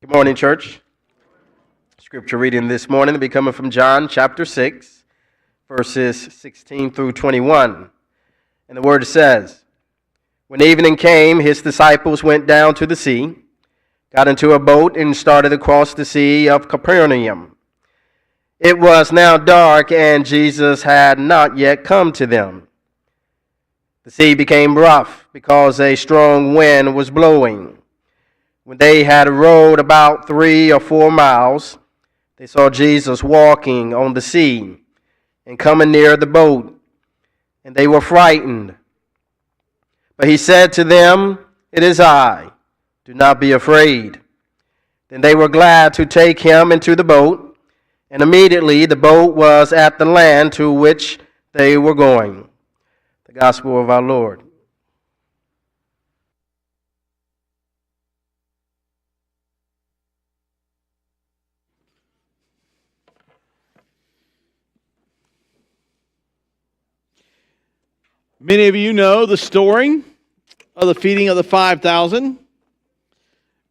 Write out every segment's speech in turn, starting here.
Good morning, church. Scripture reading this morning will be coming from John chapter 6, verses 16 through 21. And the word says, "When evening came, his disciples went down to the sea, got into a boat, and started across the sea of Capernaum. It was now dark, and Jesus had not yet come to them. The sea became rough because a strong wind was blowing. When they had rowed about 3 or 4 miles, they saw Jesus walking on the sea and coming near the boat, and they were frightened. But he said to them, 'It is I. Do not be afraid.' Then they were glad to take him into the boat, and immediately the boat was at the land to which they were going." The gospel of our Lord. Many of you know the story of the feeding of the 5,000.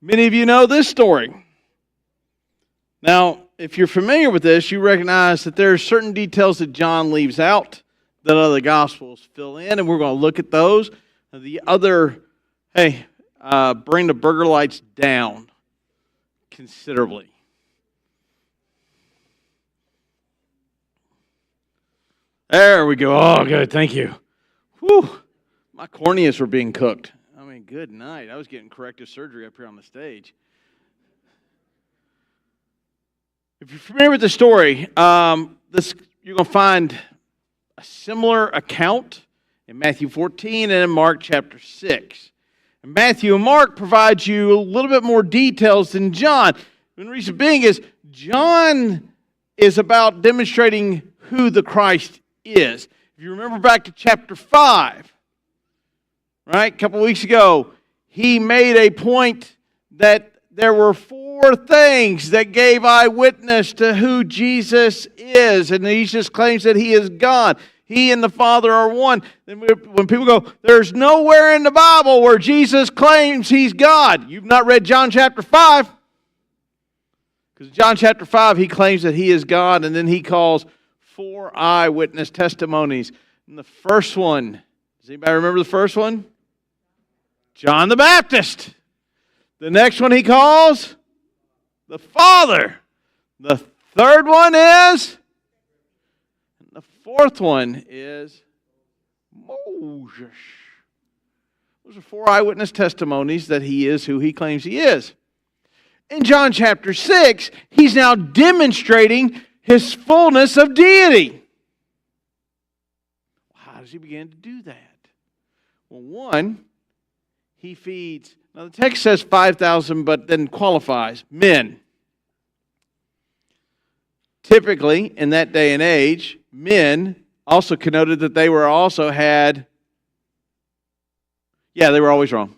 Many of you know this story. Now, if you're familiar with this, you recognize that there are certain details that John leaves out that other Gospels fill in, and we're going to look at those. The other, bring the burger lights down considerably. There we go. Oh, good. Thank you. Whew, my corneas were being cooked. I mean, good night. I was getting corrective surgery up here on the stage. If you're familiar with the story, you're going to find a similar account in Matthew 14 and in Mark chapter 6. And Matthew and Mark provide you a little bit more details than John. And the reason being is John is about demonstrating who the Christ is. If you remember back to chapter 5, right, a couple weeks ago, he made a point that there were 4 things that gave eyewitness to who Jesus is, and Jesus claims that he is God. He and the Father are one. Then when people go, there's nowhere in the Bible where Jesus claims he's God. You've not read John chapter 5. Because in John chapter 5, he claims that he is God, and then he calls 4 eyewitness testimonies. And the first one, does anybody remember the first one? John the Baptist. The next one he calls the Father. The third one is, and the fourth one is Moses. Those are 4 eyewitness testimonies that he is who he claims he is. In John chapter 6, he's now demonstrating his fullness of deity. How does he begin to do that? Well, one, he feeds, now the text says 5,000, but then qualifies, men. Typically, in that day and age, men also connoted that they were also had, they were always wrong.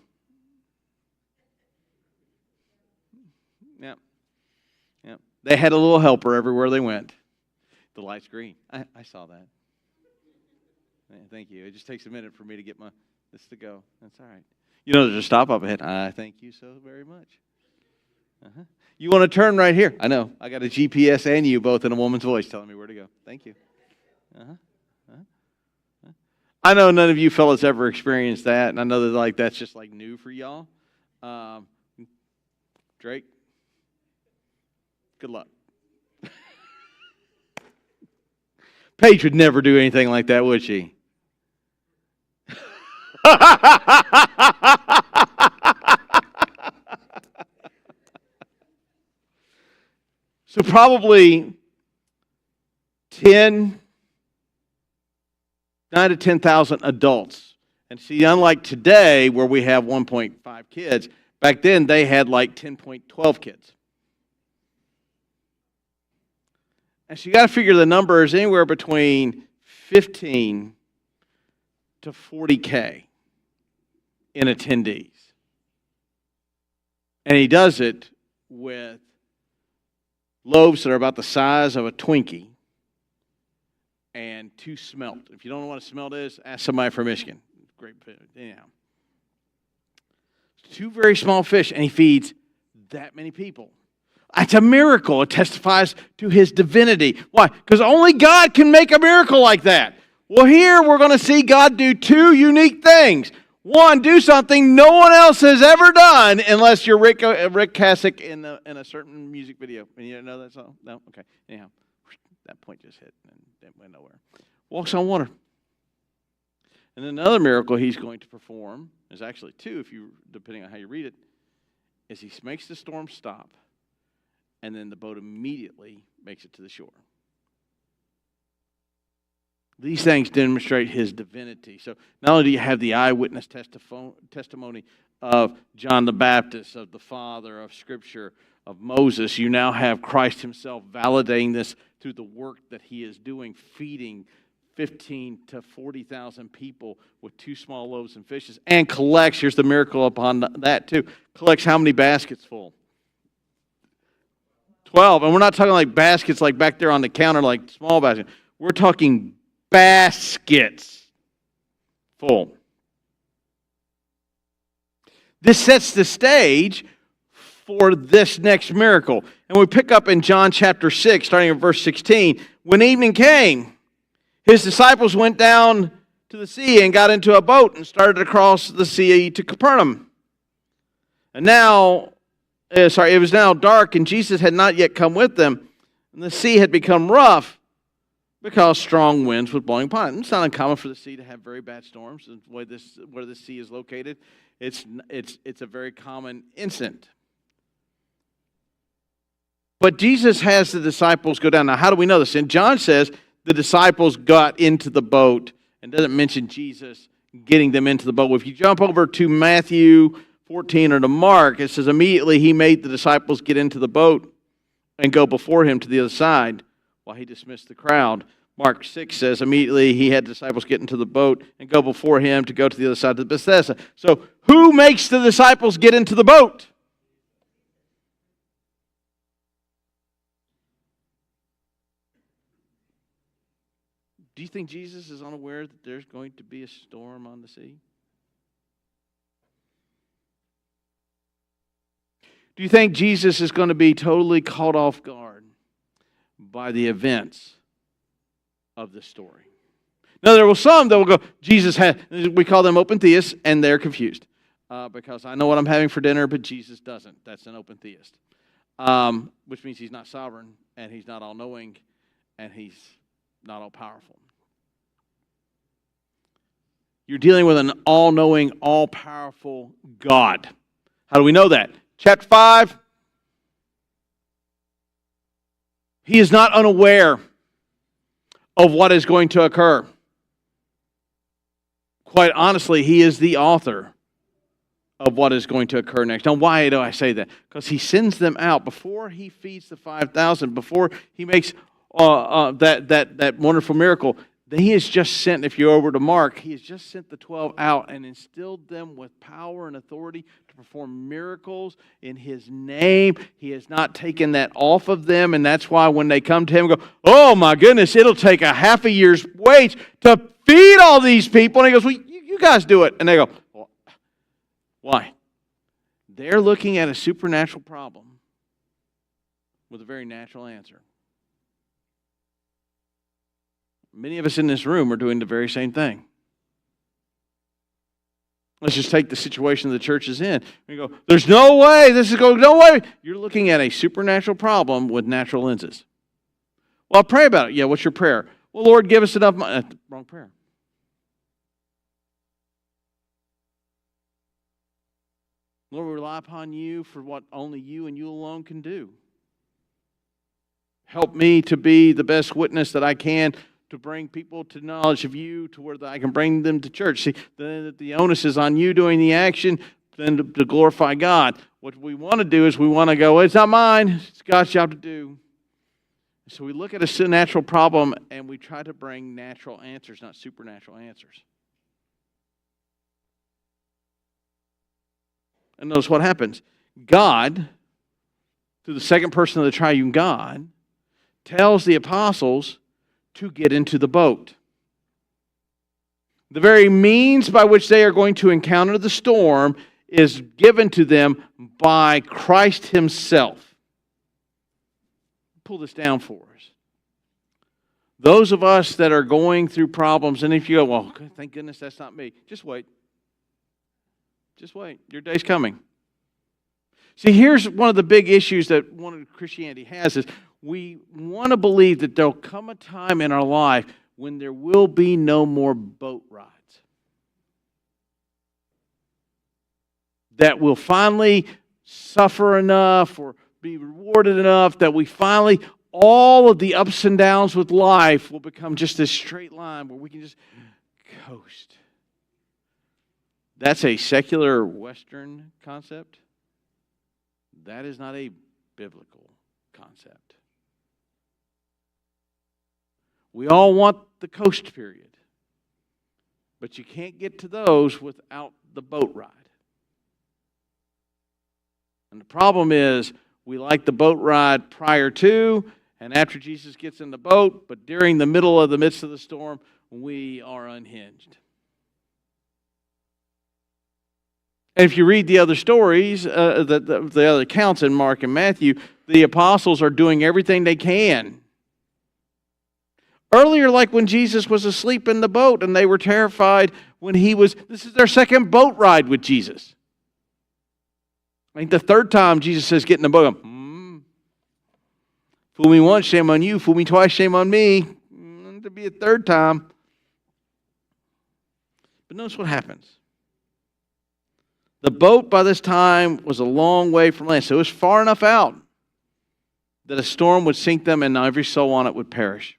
They had a little helper everywhere they went. The light's green. I saw that. Thank you. It just takes a minute for me to get this to go. That's all right. You know, there's a stop up ahead. I thank you so very much. You want to turn right here? I know. I got a GPS and you both in a woman's voice telling me where to go. Thank you. I know none of you fellas ever experienced that, and I know that that's just new for y'all. Drake, good luck. Paige would never do anything like that, would she? So probably 9 to 10,000 adults. And see, unlike today where we have 1.5 kids, back then they had 10.12 kids. And so you got to figure the number is anywhere between 15 to 40K in attendees. And he does it with loaves that are about the size of a Twinkie and 2 smelt. If you don't know what a smelt is, ask somebody from Michigan. Great food. Anyhow. 2 very small fish, and he feeds that many people. It's a miracle. It testifies to his divinity. Why? Because only God can make a miracle like that. Well, here we're going to see God do two unique things. One, do something no one else has ever done, unless you're Rick Kasich in a certain music video. And you didn't know that song? No? Okay. Anyhow, that point just hit and it went nowhere. Walks on water. And another miracle he's going to perform, there's actually two, depending on how you read it, is he makes the storm stop, and then the boat immediately makes it to the shore. These things demonstrate his divinity. So not only do you have the eyewitness testimony of John the Baptist, of the Father, of Scripture, of Moses, you now have Christ himself validating this through the work that he is doing, feeding 15 to 40,000 people with 2 small loaves and fishes, and collects, here's the miracle upon that too, collects how many baskets full? 12. And we're not talking like baskets like back there on the counter, like small baskets. We're talking baskets full. This sets the stage for this next miracle. And we pick up in John chapter 6, starting in verse 16. When evening came, his disciples went down to the sea and got into a boat and started across the sea to Capernaum. And it was now dark, and Jesus had not yet come with them, and the sea had become rough because strong winds were blowing upon it. It's not uncommon for the sea to have very bad storms. Where the sea is located, it's a very common incident. But Jesus has the disciples go down. Now, how do we know this? And John says the disciples got into the boat, and doesn't mention Jesus getting them into the boat. If you jump over to Matthew 14 or to Mark, it says immediately he made the disciples get into the boat and go before him to the other side while he dismissed the crowd. Mark 6 says immediately he had the disciples get into the boat and go before him to go to the other side of the Bethesda. So who makes the disciples get into the boat? Do you think Jesus is unaware that there's going to be a storm on the sea? Do you think Jesus is going to be totally caught off guard by the events of the story? Now, there were some that will go, we call them open theists, and they're confused. Because I know what I'm having for dinner, but Jesus doesn't. That's an open theist. Which means he's not sovereign, and he's not all-knowing, and he's not all-powerful. You're dealing with an all-knowing, all-powerful God. How do we know that? Chapter 5. He is not unaware of what is going to occur. Quite honestly, he is the author of what is going to occur next. Now, why do I say that? Because he sends them out before he feeds the 5,000, before he makes that wonderful miracle. He has just sent, if you're over to Mark, he has just sent the 12 out and instilled them with power and authority to perform miracles in his name. He has not taken that off of them, and that's why when they come to him and go, oh my goodness, it'll take a half a year's wage to feed all these people. And he goes, well, you guys do it. And they go, well, why? They're looking at a supernatural problem with a very natural answer. Many of us in this room are doing the very same thing. Let's just take the situation the church is in. We go, there's no way, no way. You're looking at a supernatural problem with natural lenses. Well, pray about it. Yeah, what's your prayer? Well, Lord, give us enough money. Wrong prayer. Lord, we rely upon you for what only you and you alone can do. Help me to be the best witness that I can to bring people to knowledge of you, to where I can bring them to church. See, the onus is on you doing the action, then to glorify God. What we want to do is we want to go, well, it's not mine, it's God's job to do. So we look at a natural problem and we try to bring natural answers, not supernatural answers. And notice what happens. God, through the second person of the triune God, tells the apostles to get into the boat. The very means by which they are going to encounter the storm is given to them by Christ himself. Pull this down for us. Those of us that are going through problems, and if you go, well, thank goodness that's not me. Just wait. Just wait. Your day's coming. See, here's one of the big issues that Christianity has is we want to believe that there'll come a time in our life when there will be no more boat rides. That we'll finally suffer enough or be rewarded enough that we finally, all of the ups and downs with life will become just this straight line where we can just coast. That's a secular Western concept. That is not a biblical concept. We all want the coast period, but you can't get to those without the boat ride. And the problem is, we like the boat ride prior to and after Jesus gets in the boat, but during the midst of the storm, we are unhinged. And if you read the other stories, the other accounts in Mark and Matthew, the apostles are doing everything they can. Earlier, like when Jesus was asleep in the boat and they were terrified this is their second boat ride with Jesus. I think the third time Jesus says, get in the boat. Fool me once, shame on you. Fool me twice, shame on me. To be a third time. But notice what happens. The boat by this time was a long way from land, so it was far enough out that a storm would sink them and every soul on it would perish.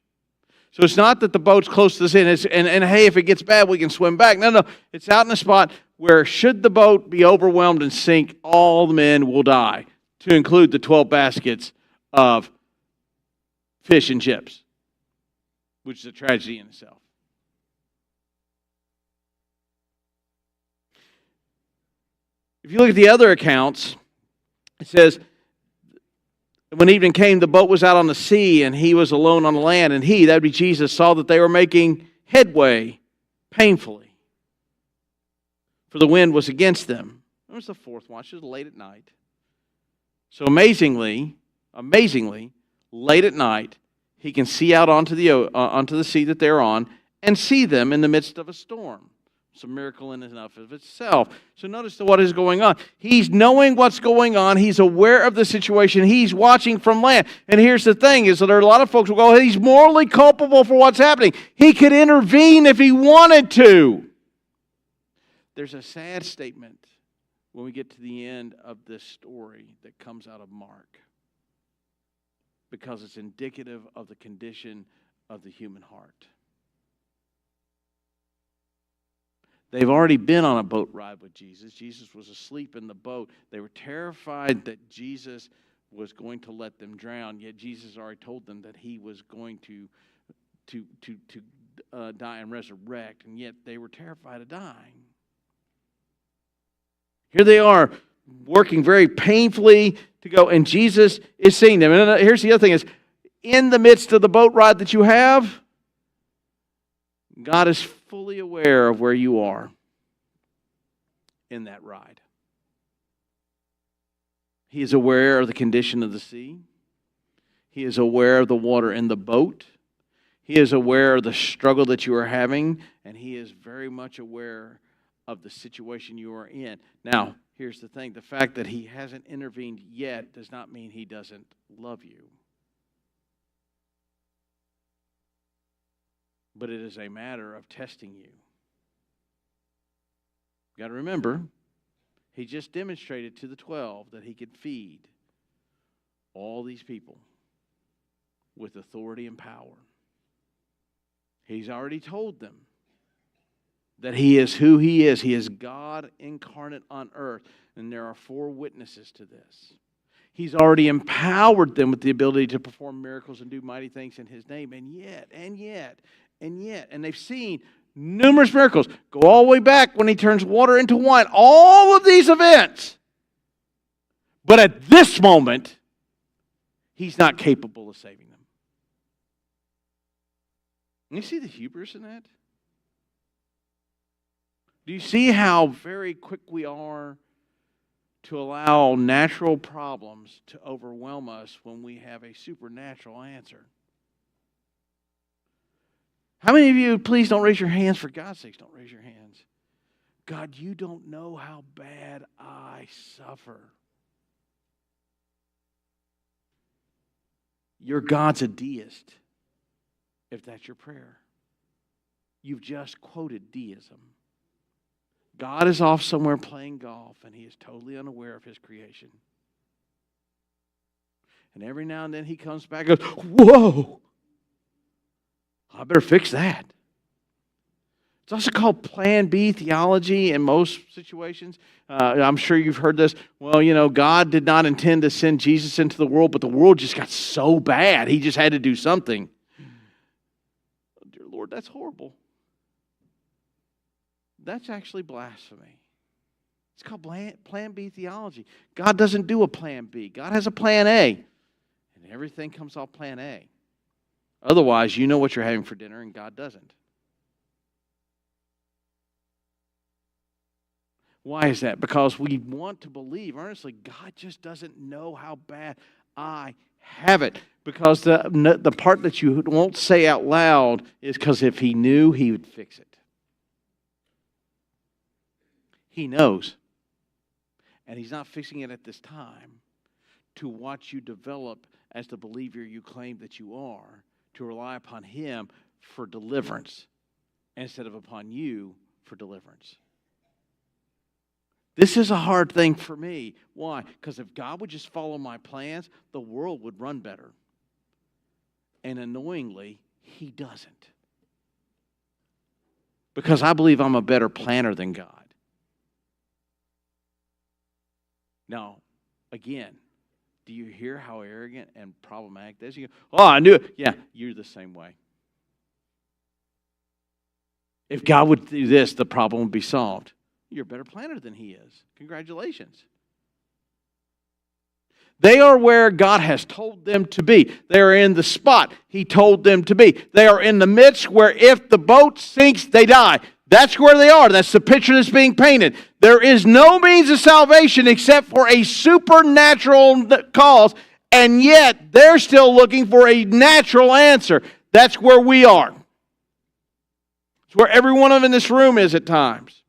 So it's not that the boat's close to the sea, and hey, if it gets bad, we can swim back. No, it's out in a spot where should the boat be overwhelmed and sink, all the men will die, to include the 12 baskets of fish and chips, which is a tragedy in itself. If you look at the other accounts, it says, when evening came, the boat was out on the sea, and he was alone on the land, and he, that would be Jesus, saw that they were making headway painfully, for the wind was against them. It was the fourth watch. It was late at night. So amazingly, late at night, he can see out onto the sea that they're on and see them in the midst of a storm. It's a miracle in and of itself. So notice what is going on. He's knowing what's going on. He's aware of the situation. He's watching from land. And here's the thing, is that there are a lot of folks who go, he's morally culpable for what's happening. He could intervene if he wanted to. There's a sad statement when we get to the end of this story that comes out of Mark, because it's indicative of the condition of the human heart. They've already been on a boat ride with Jesus. Jesus was asleep in the boat. They were terrified that Jesus was going to let them drown, yet Jesus already told them that he was going to die and resurrect, and yet they were terrified of dying. Here they are, working very painfully to go, and Jesus is seeing them. And here's the other thing is, in the midst of the boat ride that you have, God is fully aware of where you are in that ride. He is aware of the condition of the sea. He is aware of the water in the boat. He is aware of the struggle that you are having, and he is very much aware of the situation you are in. Now, here's the thing. The fact that he hasn't intervened yet does not mean he doesn't love you. But it is a matter of testing you. You've got to remember, he just demonstrated to the 12 that he could feed all these people with authority and power. He's already told them that he is who he is. He is God incarnate on earth. And there are 4 witnesses to this. He's already empowered them with the ability to perform miracles and do mighty things in his name. And yet, and they've seen numerous miracles. Go all the way back when he turns water into wine. All of these events. But at this moment, he's not capable of saving them. And you see the hubris in that? Do you see how very quick we are to allow natural problems to overwhelm us when we have a supernatural answer. How many of you, please don't raise your hands, for God's sakes, don't raise your hands. God, you don't know how bad I suffer. Your God's a deist, if that's your prayer. You've just quoted deism. God is off somewhere playing golf, and he is totally unaware of his creation. And every now and then he comes back and goes, whoa, I better fix that. It's also called Plan B theology in most situations. I'm sure you've heard this. Well, God did not intend to send Jesus into the world, but the world just got so bad, he just had to do something. Oh, dear Lord, that's horrible. That's actually blasphemy. It's called Plan B theology. God doesn't do a Plan B. God has a Plan A. And everything comes off Plan A. Otherwise, you know what you're having for dinner and God doesn't. Why is that? Because we want to believe earnestly God just doesn't know how bad I have it. Because the part that you won't say out loud is because if he knew, he would fix it. He knows. And he's not fixing it at this time to watch you develop as the believer you claim that you are, to rely upon him for deliverance instead of upon you for deliverance. This is a hard thing for me. Why? Because if God would just follow my plans, the world would run better. And annoyingly, he doesn't. Because I believe I'm a better planner than God. Now, again, do you hear how arrogant and problematic this is? You go, oh, I knew it. Yeah, you're the same way. If God would do this, the problem would be solved. You're a better planner than he is. Congratulations. They are where God has told them to be. They are in the spot he told them to be. They are in the midst where if the boat sinks, they die. That's where they are. That's the picture that's being painted. There is no means of salvation except for a supernatural cause, and yet they're still looking for a natural answer. That's where we are. It's where every one of them in this room is at times.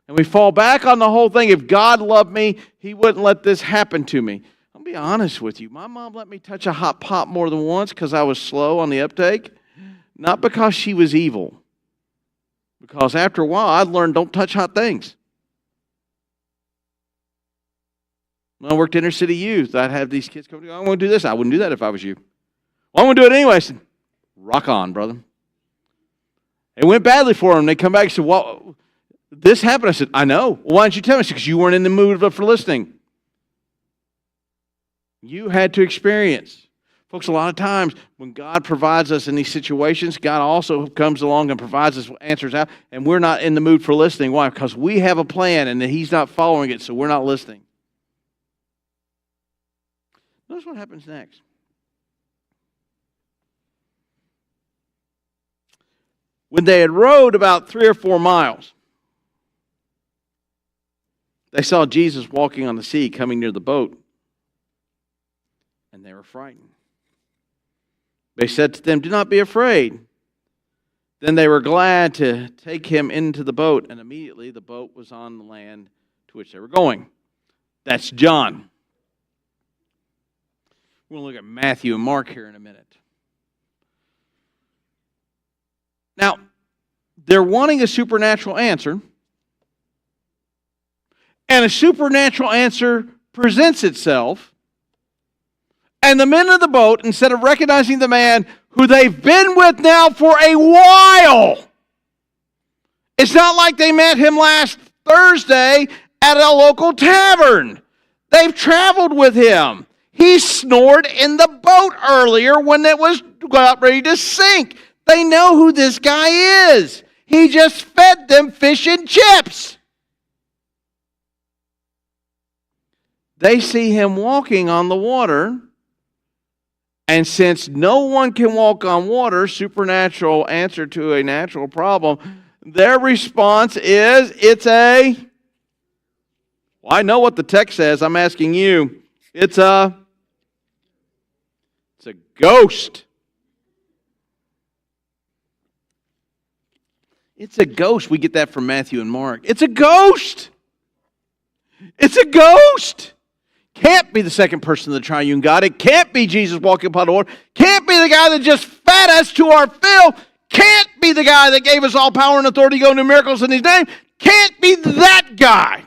And we fall back on the whole thing. If God loved me, he wouldn't let this happen to me. I'll be honest with you. My mom let me touch a hot pot more than once because I was slow on the uptake. Not because she was evil. Because after a while, I learned don't touch hot things. When I worked inner city youth, I'd have these kids come to me, I want to do this. I wouldn't do that if I was you. Well, I'm going to do it anyway. I said, rock on, brother. It went badly for them. They come back and said, well, this happened. I said, I know. Well, why didn't you tell me? I said, because you weren't in the mood for listening. You had to experience. Folks, a lot of times when God provides us in these situations, God also comes along and provides us answers out, and we're not in the mood for listening. Why? Because we have a plan and he's not following it, so we're not listening. Notice what happens next. When they had rowed about 3 or 4 miles, they saw Jesus walking on the sea, coming near the boat, and they were frightened. They said to them, do not be afraid. Then they were glad to take him into the boat, and immediately the boat was on the land to which they were going. That's John. We're going to look at Matthew and Mark here in a minute. Now, they're wanting a supernatural answer, and a supernatural answer presents itself. And the men of the boat, instead of recognizing the man who they've been with now for a while, it's not like they met him last Thursday at a local tavern. They've traveled with him. He snored in the boat earlier when it was about ready to sink. They know who this guy is. He just fed them fish and chips. They see him walking on the water. And since no one can walk on water, supernatural answer to a natural problem, their response is, it's a Well, I know what the text says. I'm asking you. It's a ghost. It's a ghost. We get that from Matthew and Mark. It's a ghost. It's a ghost. Can't be the second person of the triune God. It can't be Jesus walking upon the water. Can't be the guy that just fed us to our fill. Can't be the guy that gave us all power and authority to go and do miracles in His name. Can't be that guy.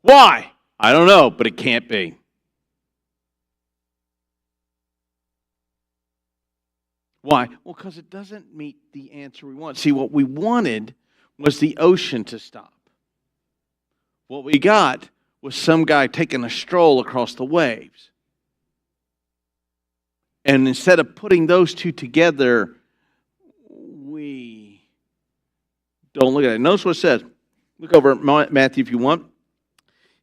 Why? I don't know, but it can't be. Why? Well, because it doesn't meet the answer we want. See, what we wanted was the ocean to stop. What we got was some guy taking a stroll across the waves. And instead of putting those two together, we don't look at it. Notice what it says. Look over at Matthew if you want.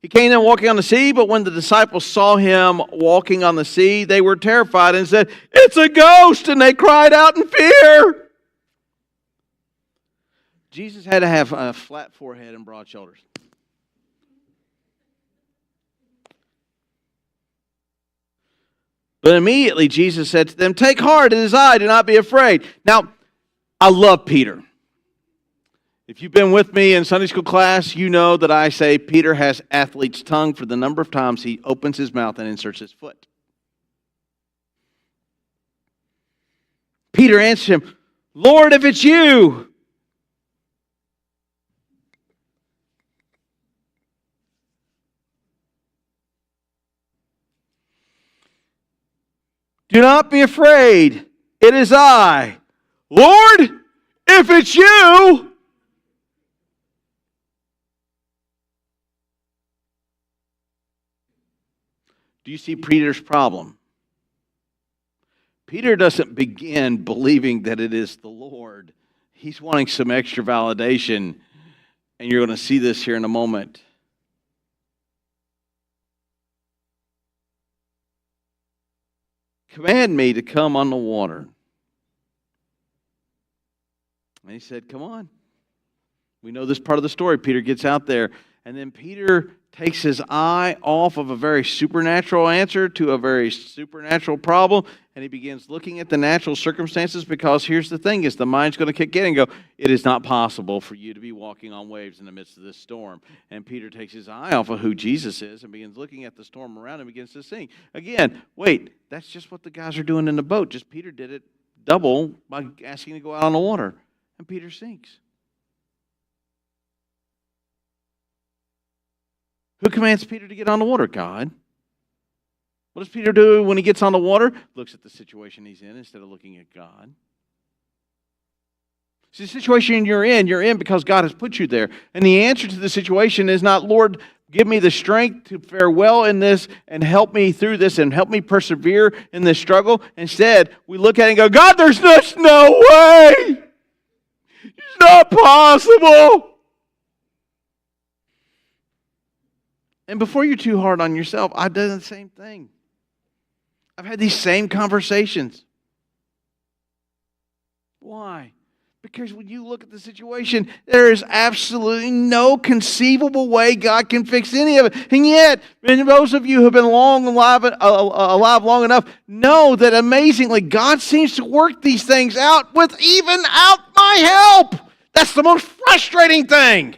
He came in walking on the sea, but when the disciples saw him walking on the sea, they were terrified and said, "It's a ghost!" And they cried out in fear. Jesus had to have a flat forehead and broad shoulders. But immediately Jesus said to them, "Take heart, it is I, do not be afraid." Now, I love Peter. If you've been with me in Sunday school class, you know that I say Peter has athlete's tongue for the number of times he opens his mouth and inserts his foot. Peter answered him, "Lord, if it's you, do not be afraid. It is I. Lord, if it's you." Do you see Peter's problem? Peter doesn't begin believing that it is the Lord. He's wanting some extra validation, and you're going to see this here in a moment. "Command me to come on the water." And he said, "Come on." We know this part of the story. Peter gets out there, and then Peter takes his eye off of a very supernatural answer to a very supernatural problem, and he begins looking at the natural circumstances, because here's the thing, is the mind's going to kick in and go, it is not possible for you to be walking on waves in the midst of this storm. And Peter takes his eye off of who Jesus is and begins looking at the storm around him and begins to sing. Again, wait, that's just what the guys are doing in the boat. Just Peter did it double by asking to go out on the water. And Peter sinks. Who commands Peter to get on the water? God. What does Peter do when he gets on the water? Looks at the situation he's in instead of looking at God. See, the situation you're in because God has put you there. And the answer to the situation is not, "Lord, give me the strength to fare well in this and help me through this and help me persevere in this struggle." Instead, we look at it and go, "God, there's just no way. It's not possible." And before you're too hard on yourself, I've done the same thing. I've had these same conversations. Why? Because when you look at the situation, there is absolutely no conceivable way God can fix any of it. And yet, and those of you who have been alive long enough know that amazingly, God seems to work these things out without my help. That's the most frustrating thing.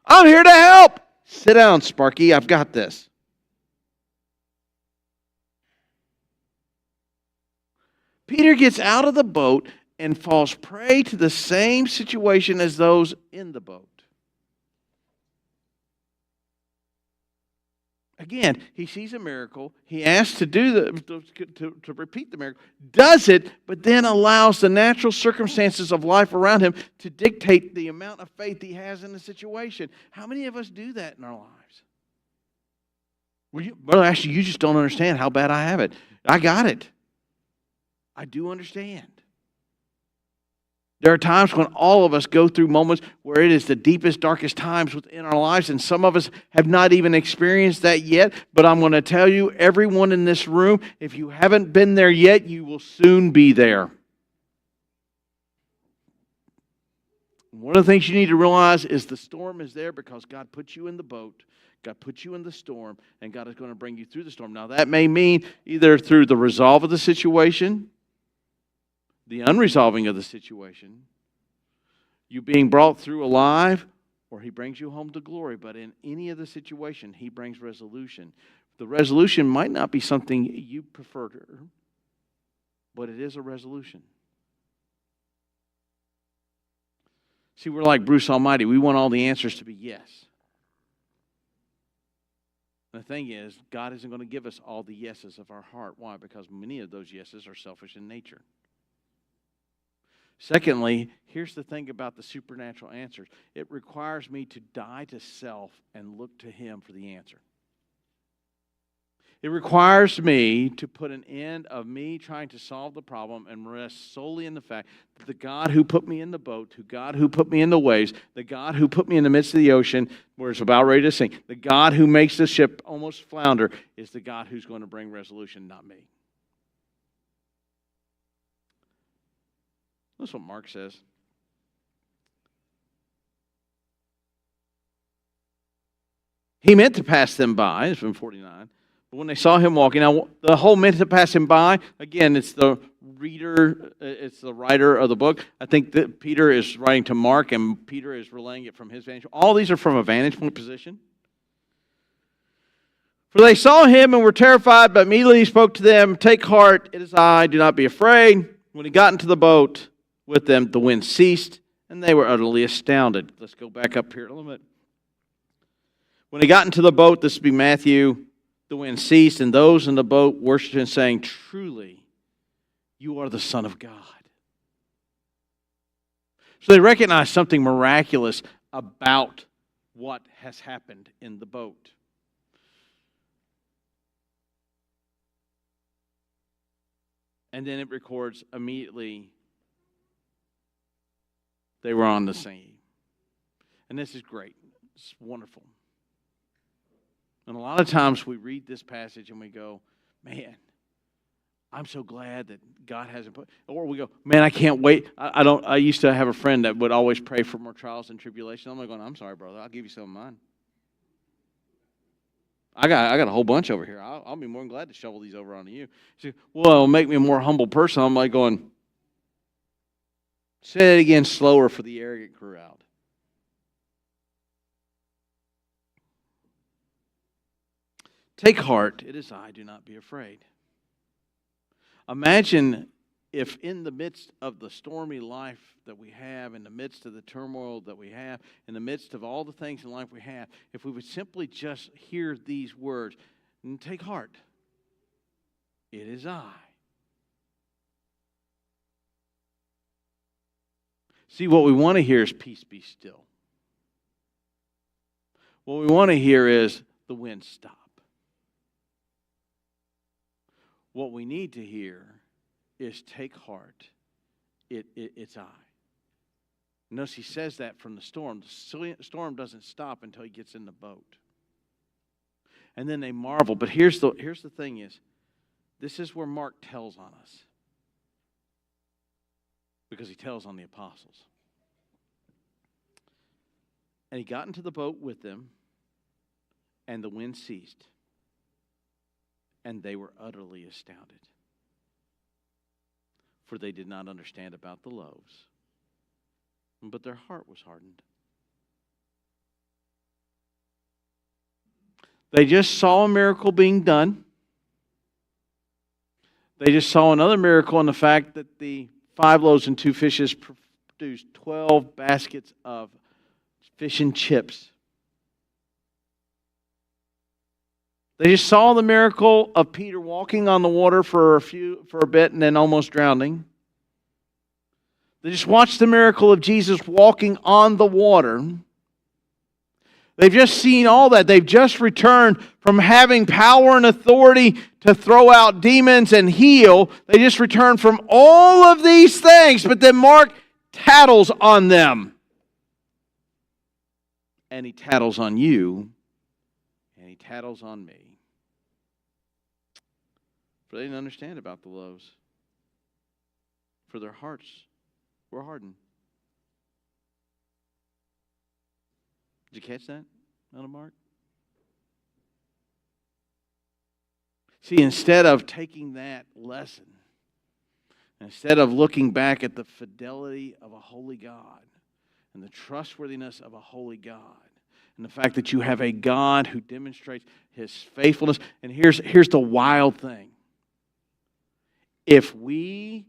I'm here to help. Sit down, Sparky. I've got this. Peter gets out of the boat and falls prey to the same situation as those in the boat. Again, he sees a miracle. He asks to repeat the miracle. Does it, but then allows the natural circumstances of life around him to dictate the amount of faith he has in the situation. How many of us do that in our lives? Brother, actually, you just don't understand how bad I have it. I got it. I do understand. There are times when all of us go through moments where it is the deepest, darkest times within our lives, and some of us have not even experienced that yet. But I'm going to tell you, everyone in this room, if you haven't been there yet, you will soon be there. One of the things you need to realize is the storm is there because God put you in the boat, God put you in the storm, and God is going to bring you through the storm. Now, that may mean either through the resolve of the situation, the unresolving of the situation, you being brought through alive, or He brings you home to glory. But in any of the situation, He brings resolution. The resolution might not be something you prefer, but it is a resolution. See, we're like Bruce Almighty. We want all the answers to be yes. The thing is, God isn't going to give us all the yeses of our heart. Why? Because many of those yeses are selfish in nature. Secondly, here's the thing about the supernatural answers. It requires me to die to self and look to Him for the answer. It requires me to put an end of me trying to solve the problem and rest solely in the fact that the God who put me in the boat, the God who put me in the waves, the God who put me in the midst of the ocean where it's about ready to sink, the God who makes the ship almost flounder is the God who's going to bring resolution, not me. That's what Mark says. He meant to pass them by, it's from 49. But when they saw Him walking, now the whole meant to pass Him by, again, it's the reader, it's the writer of the book. I think that Peter is writing to Mark, and Peter is relaying it from his vantage point. All these are from a vantage point position. For they saw Him and were terrified, but immediately He spoke to them, "Take heart, it is I, do not be afraid." When He got into the boat with them, the wind ceased, and they were utterly astounded. Let's go back up here a little bit. When He got into the boat, this would be Matthew, the wind ceased, and those in the boat worshiped Him, saying, "Truly, you are the Son of God." So they recognize something miraculous about what has happened in the boat. And then it records immediately they were on the scene. And this is great. It's wonderful. And a lot of times we read this passage and we go, man, I'm so glad that God hasn't put, or we go, man, I can't wait. I used to have a friend that would always pray for more trials and tribulations. I'm like going, I'm sorry, brother, I'll give you some of mine. I got a whole bunch over here. I'll be more than glad to shovel these over onto you. He said, well, it'll make me a more humble person. I'm like going, say it again slower for the arrogant crowd. Take heart, it is I, do not be afraid. Imagine if in the midst of the stormy life that we have, in the midst of the turmoil that we have, in the midst of all the things in life we have, if we would simply just hear these words, and take heart, it is I. See, what we want to hear is peace be still. What we want to hear is the wind stop. What we need to hear is take heart. It's I. Notice He says that from the storm. The storm doesn't stop until He gets in the boat. And then they marvel. But here's the thing is, this is where Mark tells on us. Because he tells on the apostles. And he got into the boat with them, and the wind ceased. And they were utterly astounded. For they did not understand about the loaves. But their heart was hardened. They just saw a miracle being done. They just saw another miracle in the fact that the 5 loaves and 2 fishes produced 12 baskets of fish and chips. They just saw the miracle of Peter walking on the water for a bit and then almost drowning. They just watched the miracle of Jesus walking on the water. They've just seen all that. They've just returned from having power and authority to throw out demons and heal. They just returned from all of these things, but then Mark tattles on them. And he tattles on you, and he tattles on me. For they didn't understand about the loaves. For their hearts were hardened. Did you catch that, Elder Mark? See, instead of taking that lesson, instead of looking back at the fidelity of a holy God and the trustworthiness of a holy God and the fact that you have a God who demonstrates His faithfulness, and here's the wild thing. If we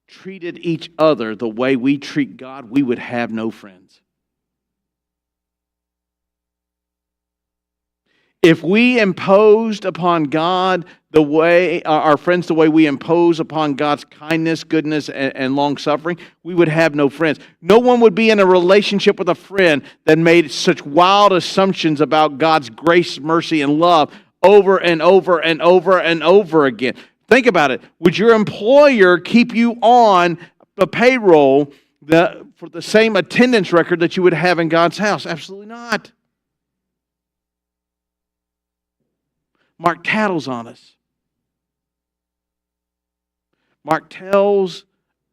treated each other the way we treat God, we would have no friends. If we imposed upon God the way, our friends the way we impose upon God's kindness, goodness, and long-suffering, we would have no friends. No one would be in a relationship with a friend that made such wild assumptions about God's grace, mercy, and love over and over and over and over again. Think about it. Would your employer keep you on the payroll for the same attendance record that you would have in God's house? Absolutely not. Mark tattles on us. Mark tells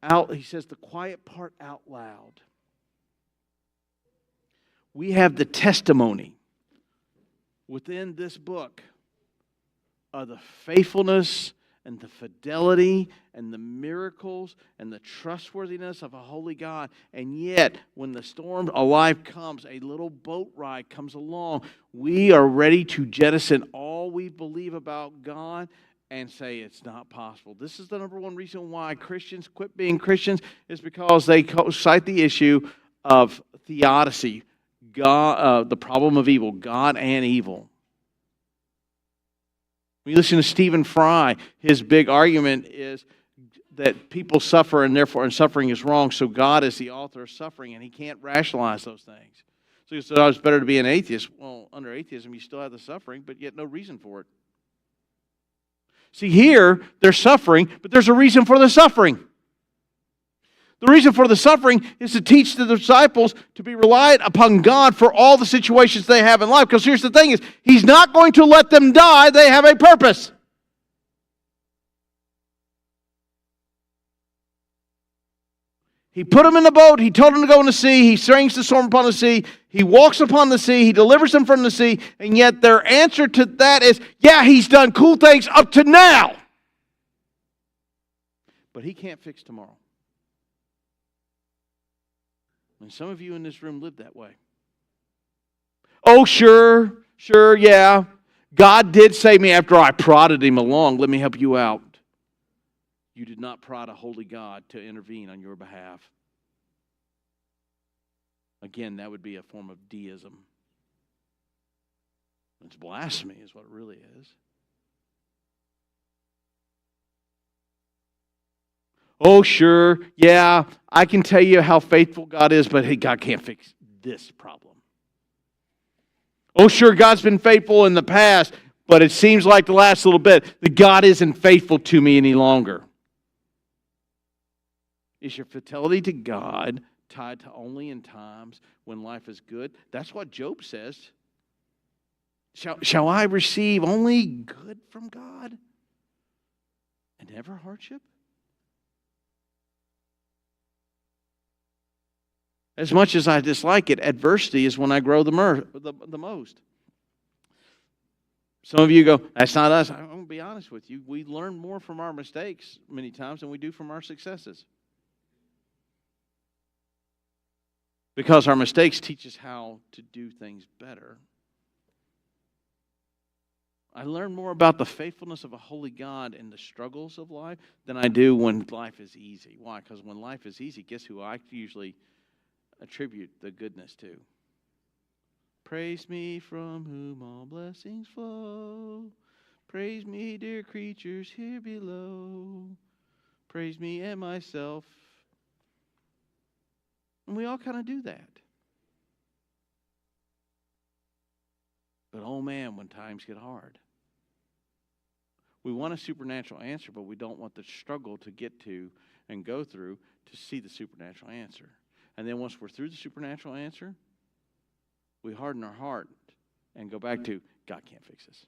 out, he says the quiet part out loud. We have the testimony within this book of the faithfulness and the fidelity and the miracles and the trustworthiness of a holy God. And yet, when the storm of life comes, a little boat ride comes along, we are ready to jettison all we believe about God and say it's not possible. This is the number one reason why Christians quit being Christians, is because they cite the issue of theodicy, God, the problem of evil, God and evil. When you listen to Stephen Fry, his big argument is that people suffer and suffering is wrong, so God is the author of suffering and He can't rationalize those things. So he said, it's better to be an atheist. Well, under atheism, you still have the suffering, but yet no reason for it. See, here, there's suffering, but there's a reason for the suffering. The reason for the suffering is to teach the disciples to be reliant upon God for all the situations they have in life. Because here's the thing is, He's not going to let them die. They have a purpose. He put them in the boat. He told them to go in the sea. He strings the storm upon the sea. He walks upon the sea. He delivers them from the sea. And yet their answer to that is, yeah, He's done cool things up to now. But He can't fix tomorrow. And some of you in this room live that way. Oh, sure, yeah. God did save me after I prodded Him along. Let me help you out. You did not prod a holy God to intervene on your behalf. Again, that would be a form of deism. It's blasphemy is what it really is. Oh, sure, yeah, I can tell you how faithful God is, but hey, God can't fix this problem. Oh, sure, God's been faithful in the past, but it seems like the last little bit that God isn't faithful to me any longer. Is your fidelity to God tied to only in times when life is good? That's what Job says. Shall I receive only good from God and never hardship? As much as I dislike it, adversity is when I grow the most. Some of you go, that's not us. I'm going to be honest with you. We learn more from our mistakes many times than we do from our successes. Because our mistakes teach us how to do things better. I learn more about the faithfulness of a holy God in the struggles of life than I do when life is easy. Why? Because when life is easy, guess who I usually attribute the goodness to? Praise me from whom all blessings flow. Praise me, dear creatures here below. Praise me and myself. And we all kind of do that. But oh man, when times get hard, we want a supernatural answer, but we don't want the struggle to get to and go through to see the supernatural answer. And then once we're through the supernatural answer, we harden our heart and go back to, God can't fix this.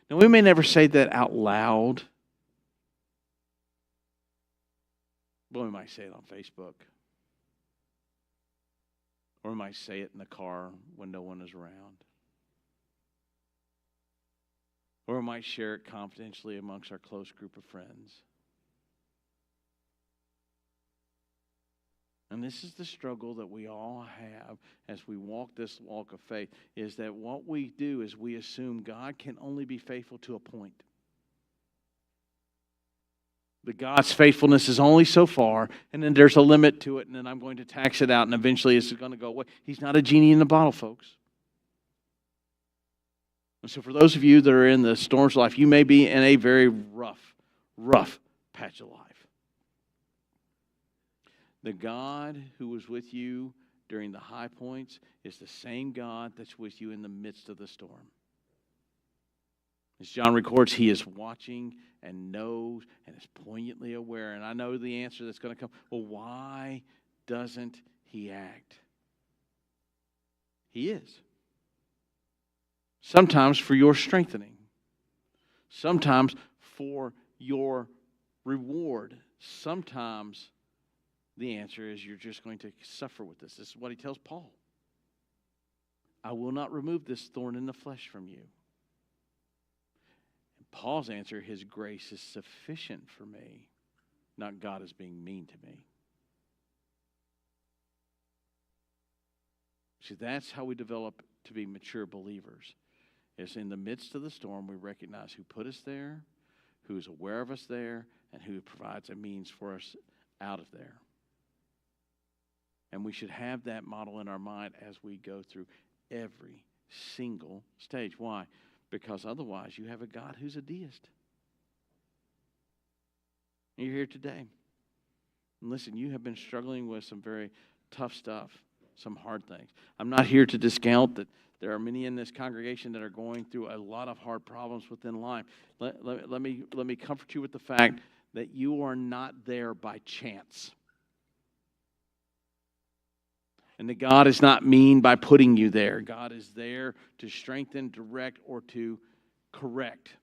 Now, we may never say that out loud, but we might say it on Facebook Or we might say it in the car when no one is around. Or we might share it confidentially amongst our close group of friends. And this is the struggle that we all have as we walk this walk of faith, is that what we do is we assume God can only be faithful to a point. That God's faithfulness is only so far, and then there's a limit to it, and then I'm going to tax it out, and eventually it's going to go away. He's not a genie in the bottle, folks. And so for those of you that are in the storms of life, you may be in a very rough patch of life. The God who was with you during the high points is the same God that's with you in the midst of the storm. As John records, he is watching and knows and is poignantly aware. And I know the answer that's going to come. Well, why doesn't he act? He is. Sometimes for your strengthening. Sometimes for your reward. Sometimes the answer is you're just going to suffer with this. This is what he tells Paul. I will not remove this thorn in the flesh from you. And Paul's answer, his grace is sufficient for me, not God is being mean to me. See, that's how we develop to be mature believers. Is in the midst of the storm, we recognize who put us there, who is aware of us there, and who provides a means for us out of there. And we should have that model in our mind as we go through every single stage. Why? Because otherwise you have a God who's a deist. And you're here today. And listen, you have been struggling with some very tough stuff, some hard things. I'm not here to discount that there are many in this congregation that are going through a lot of hard problems within life. Let me comfort you with the fact that you are not there by chance. And that God is not mean by putting you there. God is there to strengthen, direct, or to correct.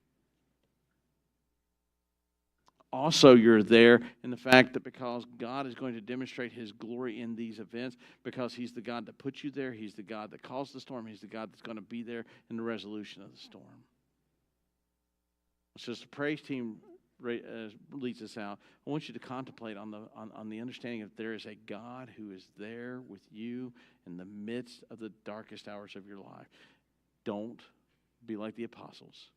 Also, you're there in the fact that because God is going to demonstrate His glory in these events, because He's the God that put you there, He's the God that caused the storm, He's the God that's going to be there in the resolution of the storm. So as the praise team leads us out, I want you to contemplate on the understanding that there is a God who is there with you in the midst of the darkest hours of your life. Don't be like the apostles.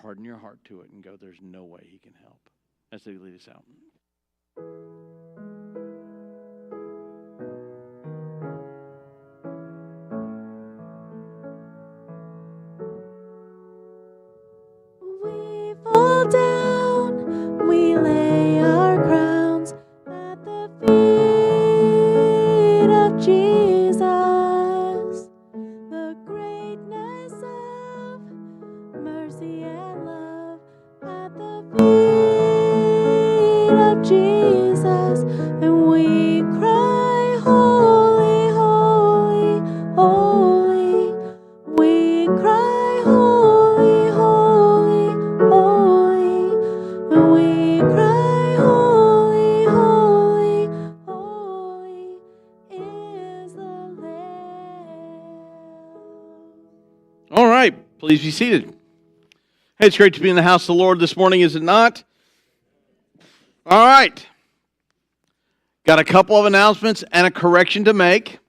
Harden your heart to it and go, there's no way He can help. As they lead us out. We fall down, we lay our crowns at the feet of Jesus. The greatness of mercy and love at the feet of Jesus, and we cry, holy, holy, holy. We cry, holy, holy, holy. And we cry, holy, holy, holy is the Lamb. All right, please be seated. Hey, it's great to be in the house of the Lord this morning, is it not? All right. Got a couple of announcements and a correction to make.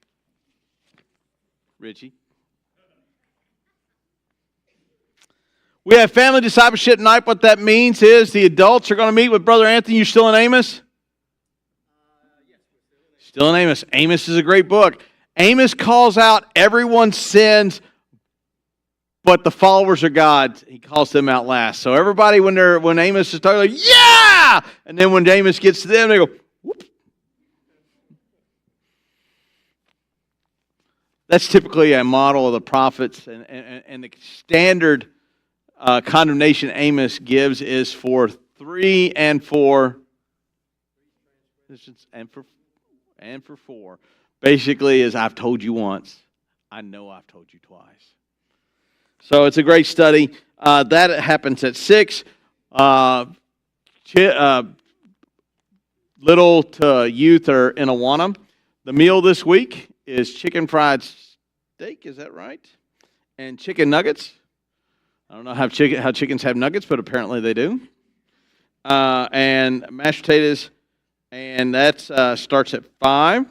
Richie. We have family discipleship night. What that means is the adults are going to meet with Brother Anthony. You still in Amos? Still in Amos. Amos is a great book. Amos calls out everyone's sins, but the followers of God, he calls them out last. So everybody, when Amos is talking, like, yeah! And then when Amos gets to them, they go, whoop. That's typically a model of the prophets, and the standard condemnation Amos gives is for 3 and 4, and for 4. Basically, is I've told you once, I know I've told you twice. So it's a great study. That happens at 6. Little to youth are in Awana. The meal this week is chicken fried steak, is that right? And chicken nuggets. I don't know how chickens have nuggets, but apparently they do. And mashed potatoes, and that starts at 5.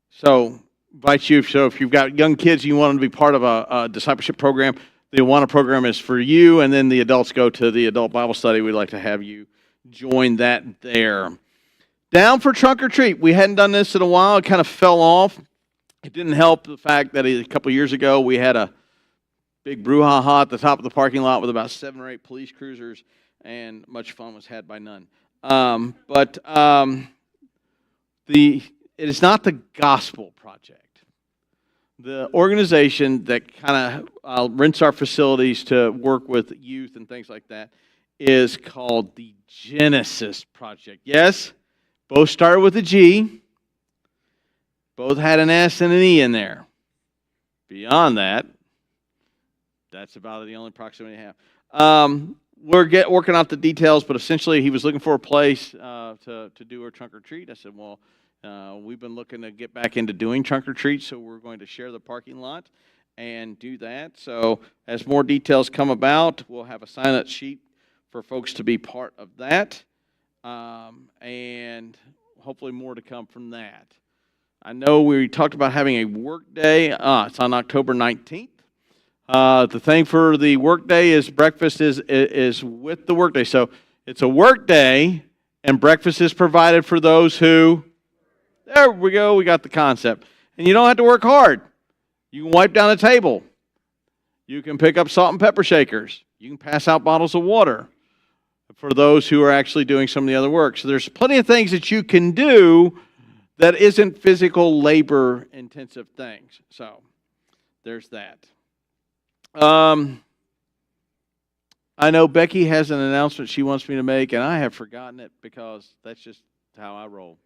So, invite you. So, if you've got young kids, you want them to be part of a discipleship program. The Awana program is for you, and then the adults go to the adult Bible study. We'd like to have you join that there. Down for trunk or treat. We hadn't done this in a while. It kind of fell off. It didn't help the fact that a couple years ago we had a big brouhaha at the top of the parking lot with about 7 or 8 police cruisers, and much fun was had by none. It is not the Gospel Project. The organization that kind of rents our facilities to work with youth and things like that is called the Genesis Project. Yes, both started with a G. Both had an S and an E in there. Beyond that, that's about the only proximity I have. We're working out the details, but essentially he was looking for a place to do a trunk or treat. I said, well, we've been looking to get back into doing trunk or treats, so we're going to share the parking lot and do that. So as more details come about, we'll have a sign-up sheet for folks to be part of that, and hopefully more to come from that. I know we talked about having a work day. It's on October 19th. The thing for the work day is breakfast is with the work day. So it's a work day, and breakfast is provided for those who, there we go, we got the concept. And you don't have to work hard. You can wipe down the table. You can pick up salt and pepper shakers. You can pass out bottles of water for those who are actually doing some of the other work. So there's plenty of things that you can do that isn't physical labor intensive things. So there's that. I know Becky has an announcement she wants me to make, and I have forgotten it because that's just how I roll.